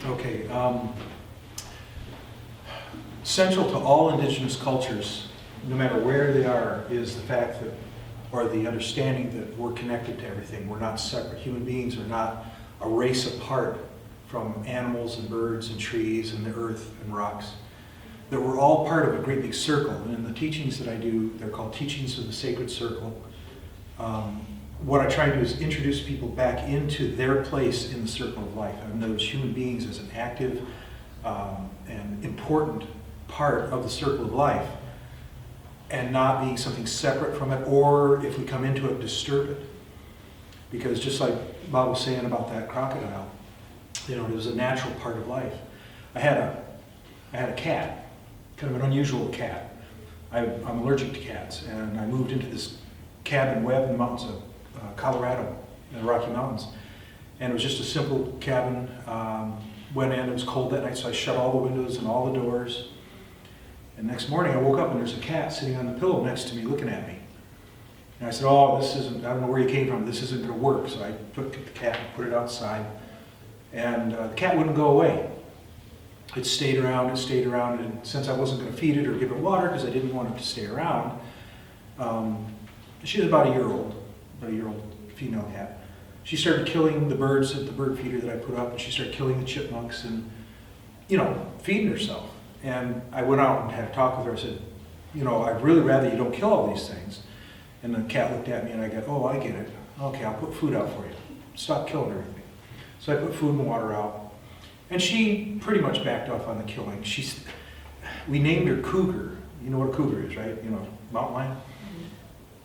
Okay. Central to all indigenous cultures, no matter where they are, is the fact that, or the understanding that we're connected to everything. We're not separate. Human beings are not a race apart from animals and birds and trees and the earth and rocks. That we're all part of a great big circle. And in the teachings that I do, they're called Teachings of the Sacred Circle. What I try to do is introduce people back into their place in the circle of life. And those human beings as an active and important part of the circle of life, and not being something separate from it, or if we come into it, disturb it. Because just like Bob was saying about that crocodile, it was a natural part of life. I had a cat, kind of an unusual cat. I'm allergic to cats, and I moved into this cabin web in the mountains of Colorado, in the Rocky Mountains. And it was just a simple cabin. Went in, it was cold that night, so I shut all the windows and all the doors. And next morning I woke up and there's a cat sitting on the pillow next to me looking at me. And I said, oh, this isn't, I don't know where you came from, this isn't going to work. So I took the cat and put it outside. And the cat wouldn't go away. It stayed around, and since I wasn't going to feed it or give it water because I didn't want it to stay around, she was about a year old female cat. She started killing the birds at the bird feeder that I put up, and she started killing the chipmunks and, feeding herself. And I went out and had a talk with her. I said, I'd really rather you don't kill all these things. And the cat looked at me and I go, oh, I get it. Okay, I'll put food out for you. Stop killing everything. So I put food and water out. And she pretty much backed off on the killing. We named her Cougar. You know what a cougar is, right? Mountain lion.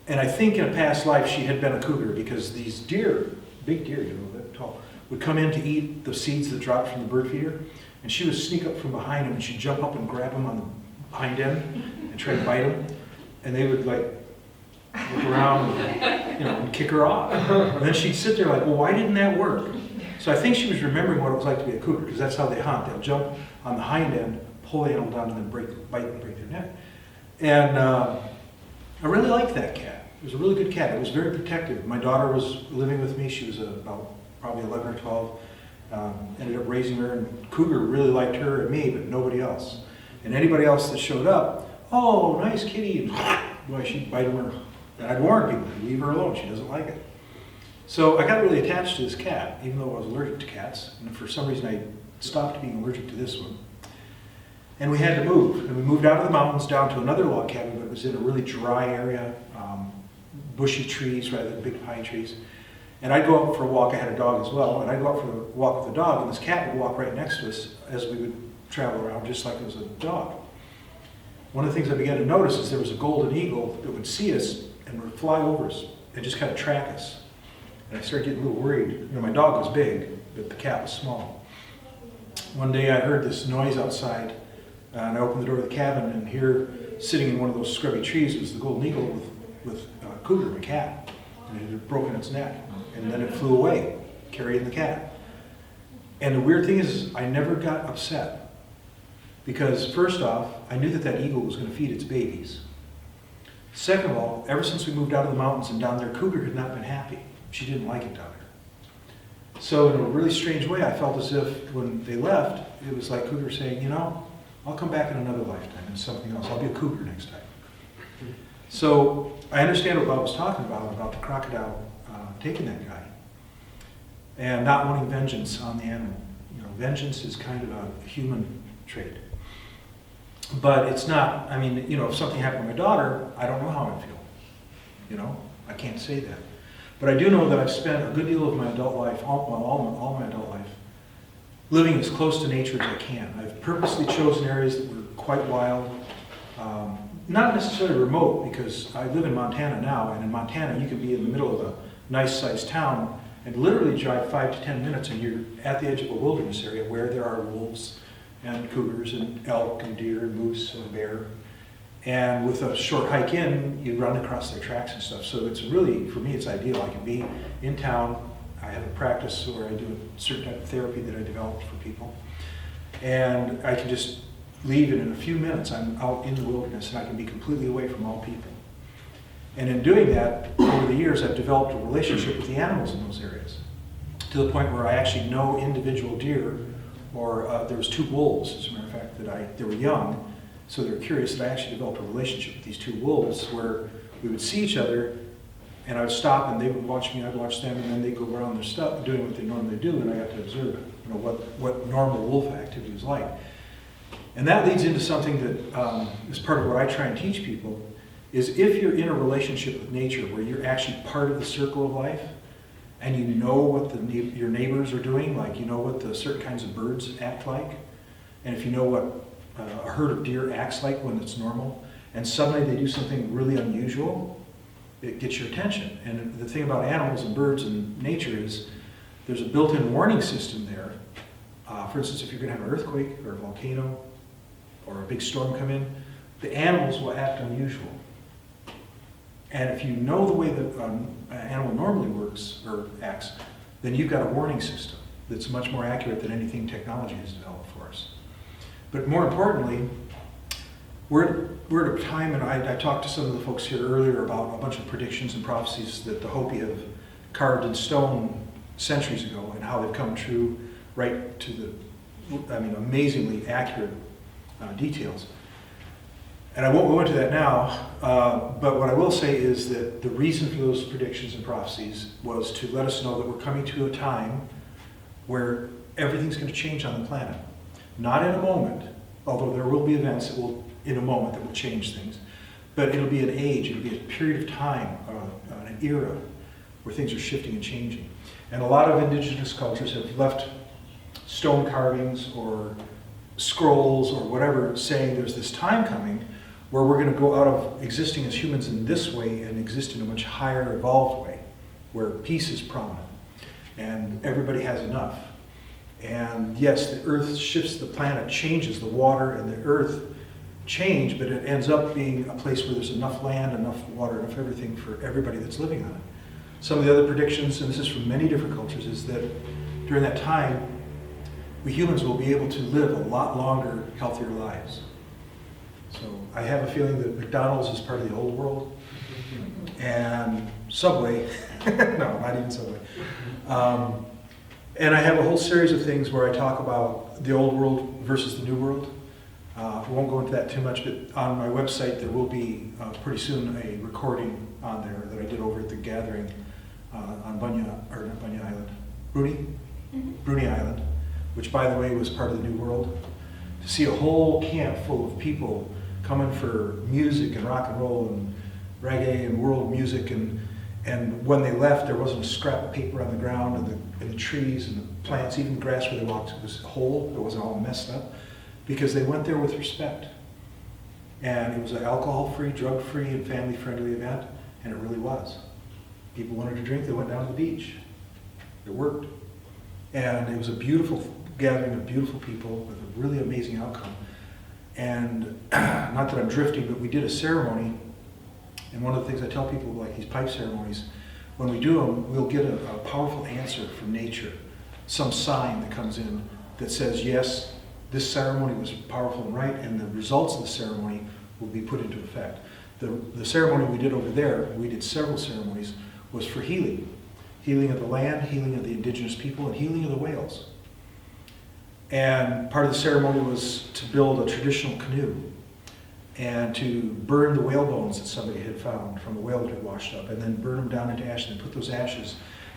And I think in a past life she had been a cougar because these deer, big deer, that tall, would come in to eat the seeds that dropped from the bird feeder. And she would sneak up from behind them and she'd jump up and grab them on the hind end and try to bite them. And they would look around and kick her off. And then she'd sit there like, well, why didn't that work? So I think she was remembering what it was like to be a cougar, because that's how they hunt. They'll jump on the hind end, pull the animal down, and then bite and break their neck. And I really liked that cat. It was a really good cat. It was very protective. My daughter was living with me. She was about probably 11 or 12. Ended up raising her, and Cougar really liked her and me, but nobody else. And anybody else that showed up, oh, nice kitty, and boy, she'd bite them. And I'd warn people, leave her alone, she doesn't like it. So I got really attached to this cat, even though I was allergic to cats. And for some reason I stopped being allergic to this one. And we had to move. And we moved out of the mountains down to another log cabin, but it was in a really dry area, bushy trees rather than big pine trees. And I'd go out for a walk. I had a dog as well. And I'd go out for a walk with the dog, and this cat would walk right next to us as we would travel around, just like it was a dog. One of the things I began to notice is there was a golden eagle that would see us and would fly over us and just kind of track us. And I started getting a little worried. My dog was big, but the cat was small. One day I heard this noise outside, and I opened the door of the cabin, and here, sitting in one of those scrubby trees, was the golden eagle with Cougar, my cat. And it had broken its neck. And then it flew away, carrying the cat. And the weird thing is, I never got upset. Because first off, I knew that eagle was going to feed its babies. Second of all, ever since we moved out of the mountains and down there, Cougar had not been happy. She didn't like it down there. So in a really strange way, I felt as if when they left, it was like Cougar saying, I'll come back in another lifetime and something else. I'll be a cougar next time. So I understand what Bob was talking about the crocodile taking that guy and not wanting vengeance on the animal. Vengeance is kind of a human trait. But it's not, if something happened to my daughter, I don't know how I'd feel. I can't say that. But I do know that I've spent a good deal of my adult life, all my adult life, living as close to nature as I can. I've purposely chosen areas that were quite wild, not necessarily remote, because I live in Montana now, and in Montana you can be in the middle of a nice-sized town and literally drive 5 to 10 minutes and you're at the edge of a wilderness area where there are wolves and cougars and elk and deer and moose and bear. And with a short hike in, you run across their tracks and stuff. So it's really, for me, it's ideal. I can be in town. I have a practice where I do a certain type of therapy that I developed for people. And I can just leave, and in a few minutes I'm out in the wilderness and I can be completely away from all people. And in doing that, over the years, I've developed a relationship with the animals in those areas, to the point where I actually know individual deer Or there was two wolves, as a matter of fact, they were young, so they were curious, that I actually developed a relationship with these two wolves where we would see each other, and I would stop and they would watch me, I'd watch them, and then they'd go around their stuff, doing what they normally do, and I got to observe what normal wolf activity was like. And that leads into something that is part of what I try and teach people, is if you're in a relationship with nature where you're actually part of the circle of life, and you know what your neighbors are doing, like you know what the certain kinds of birds act like, and if you know what a herd of deer acts like when it's normal, and suddenly they do something really unusual, it gets your attention. And the thing about animals and birds and nature is there's a built-in warning system there. For instance, if you're going to have an earthquake or a volcano or a big storm come in, the animals will act unusual. And if you know the way that an animal normally works or acts, then you've got a warning system that's much more accurate than anything technology has developed for us. But more importantly, we're at a time, and I talked to some of the folks here earlier about a bunch of predictions and prophecies that the Hopi have carved in stone centuries ago and how they've come true right to amazingly accurate details. And I won't go into that now, but what I will say is that the reason for those predictions and prophecies was to let us know that we're coming to a time where everything's going to change on the planet. Not in a moment, although there will be events that will, in a moment, that will change things, but it'll be an age, it'll be a period of time, an era where things are shifting and changing. And a lot of indigenous cultures have left stone carvings or scrolls or whatever saying there's this time coming where we're going to go out of existing as humans in this way and exist in a much higher evolved way, where peace is prominent and everybody has enough. And yes, the earth shifts, the planet changes, the water and the earth change, but it ends up being a place where there's enough land, enough water, enough everything for everybody that's living on it. Some of the other predictions, and this is from many different cultures, is that during that time, we humans will be able to live a lot longer, healthier lives. So I have a feeling that McDonald's is part of the old world, and Subway, no, not even Subway. And I have a whole series of things where I talk about the old world versus the new world. I won't go into that too much, but on my website there will be pretty soon a recording on there that I did over at the gathering on Bruni Island, which by the way was part of the New World. To see a whole camp full of people coming for music and rock and roll and reggae and world music, and when they left there wasn't a scrap of paper on the ground, and the trees and the plants, even the grass where they walked, was whole, it wasn't all messed up, because they went there with respect. And it was an alcohol-free, drug-free, and family-friendly event, and it really was. People wanted to drink, they went down to the beach. It worked. And it was a beautiful gathering of beautiful people with a really amazing outcome. And not that I'm drifting, but we did a ceremony, and one of the things I tell people, like these pipe ceremonies, when we do them, we'll get a powerful answer from nature, some sign that comes in that says, yes, this ceremony was powerful and right, and the results of the ceremony will be put into effect. The ceremony we did over there, we did several ceremonies, was for healing. Healing of the land, healing of the indigenous people, and healing of the whales. And part of the ceremony was to build a traditional canoe and to burn the whale bones that somebody had found from a whale that had washed up, and then burn them down into ash, and put those ashes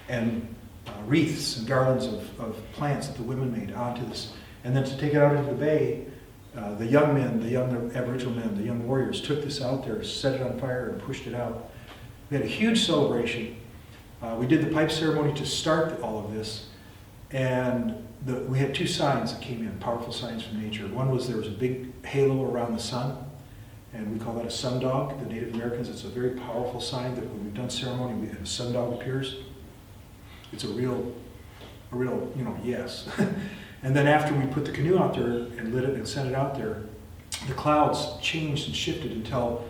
and wreaths and garlands of plants that the women made onto this. And then to take it out into the bay, the young men, the young Aboriginal men, the young warriors took this out there, set it on fire, and pushed it out. We had a huge celebration. We did the pipe ceremony to start all of this, and we had two signs that came in, powerful signs from nature. One was there was a big halo around the sun, and we call that a sundog. The Native Americans, it's a very powerful sign that when we've done ceremony, a sundog appears. It's a real, yes. And then after we put the canoe out there and lit it and sent it out there, the clouds changed and shifted until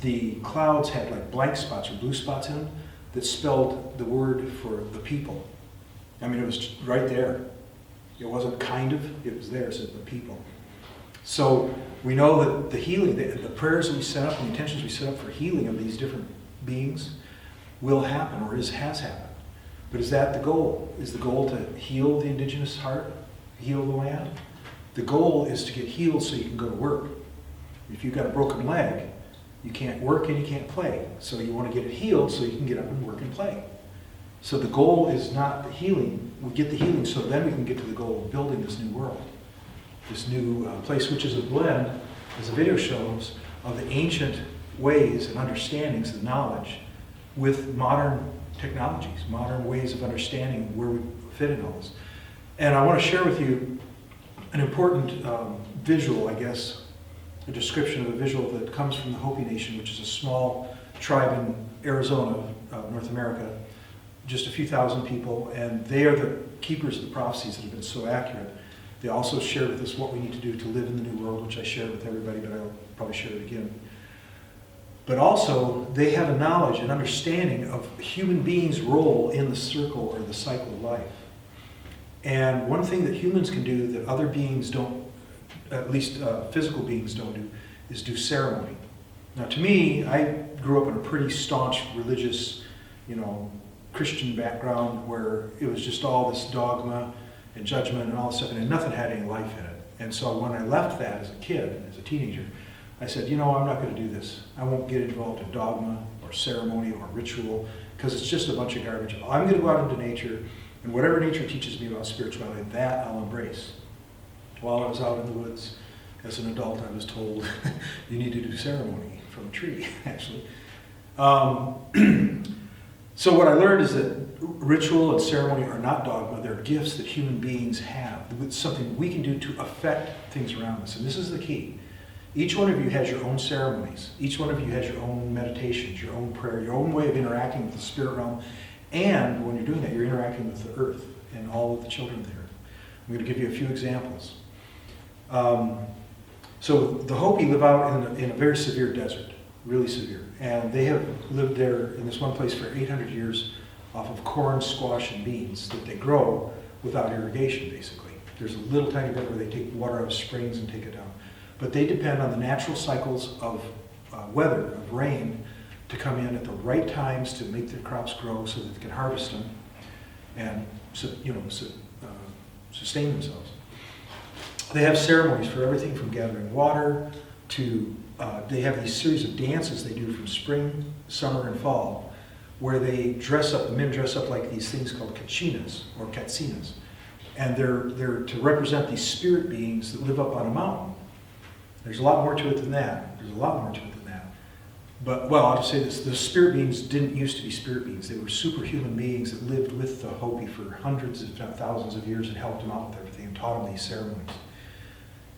the clouds had like blank spots or blue spots in them that spelled the word for the people. I mean, it was right there. It wasn't kind of, it was there, it said the people. So we know that the healing, the prayers that we set up, the intentions we set up for healing of these different beings will happen, or has happened. But is that the goal? Is the goal to heal the indigenous heart heal the land. The goal is to get healed so you can go to work. If you've got a broken leg, you can't work and you can't play. So you want to get it healed so you can get up and work and play. So the goal is not the healing. We get the healing so then we can get to the goal of building this new world. This new place, which is a blend, as the video shows, of the ancient ways and understandings and knowledge with modern technologies, modern ways of understanding where we fit in all this. And I want to share with you an important visual, I guess, a description of a visual that comes from the Hopi Nation, which is a small tribe in Arizona, North America, just a few thousand people, and they are the keepers of the prophecies that have been so accurate. They also share with us what we need to do to live in the new world, which I shared with everybody, but I'll probably share it again. But also, they have a knowledge and understanding of human beings' role in the circle or the cycle of life. And one thing that humans can do that other beings don't, at least physical beings don't do, is do ceremony. Now to me, I grew up in a pretty staunch religious, Christian background where it was just all this dogma and judgment and all this stuff, and nothing had any life in it. And so when I left that as a kid, as a teenager, I said, I'm not going to do this. I won't get involved in dogma or ceremony or ritual because it's just a bunch of garbage. I'm going to go out into nature, and whatever nature teaches me about spirituality, that I'll embrace. While I was out in the woods as an adult, I was told you need to do ceremony from a tree, actually. So what I learned is that ritual and ceremony are not dogma. They're gifts that human beings have. It's something we can do to affect things around us. And this is the key. Each one of you has your own ceremonies. Each one of you has your own meditations, your own prayer, your own way of interacting with the spirit realm. And when you're doing that, you're interacting with the earth and all of the children of the earth. I'm going to give you a few examples. So the Hopi live out in a very severe desert, really severe. And they have lived there in this one place for 800 years off of corn, squash, and beans that they grow without irrigation, basically. There's a little tiny bit where they take water out of springs and take it down. But they depend on the natural cycles of weather, of rain, to come in at the right times to make their crops grow so that they can harvest them and sustain themselves. They have ceremonies for everything from gathering water to, they have these series of dances they do from spring, summer, and fall, where they dress up, the men dress up like these things called kachinas or katsinas. And they're to represent these spirit beings that live up on a mountain. There's a lot more to it than that. But, I'll just say this, the spirit beings didn't used to be spirit beings. They were superhuman beings that lived with the Hopi for hundreds, if not thousands of years and helped them out with everything and taught them these ceremonies.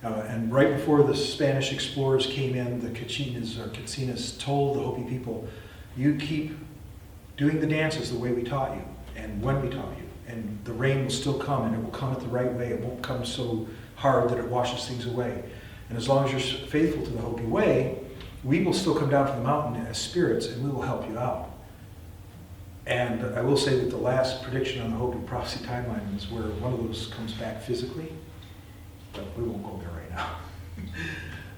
And right before the Spanish explorers came in, the Kachinas or Katsinas told the Hopi people, you keep doing the dances the way we taught you and when we taught you. And the rain will still come, and it will come at the right way. It won't come so hard that it washes things away. And as long as you're faithful to the Hopi way, we will still come down from the mountain as spirits, and we will help you out. And I will say that the last prediction on the Hopi prophecy timeline is where one of those comes back physically, but we won't go there right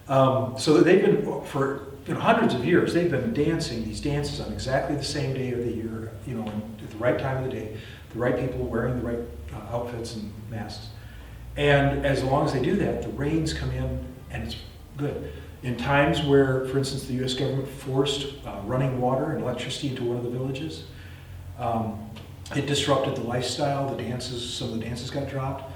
now. So that they've been, for hundreds of years, they've been dancing these dances on exactly the same day of the year, at the right time of the day, the right people wearing the right outfits and masks. And as long as they do that, the rains come in, and it's good. In times where, for instance, the U.S. government forced running water and electricity into one of the villages, it disrupted the lifestyle. Some of the dances got dropped.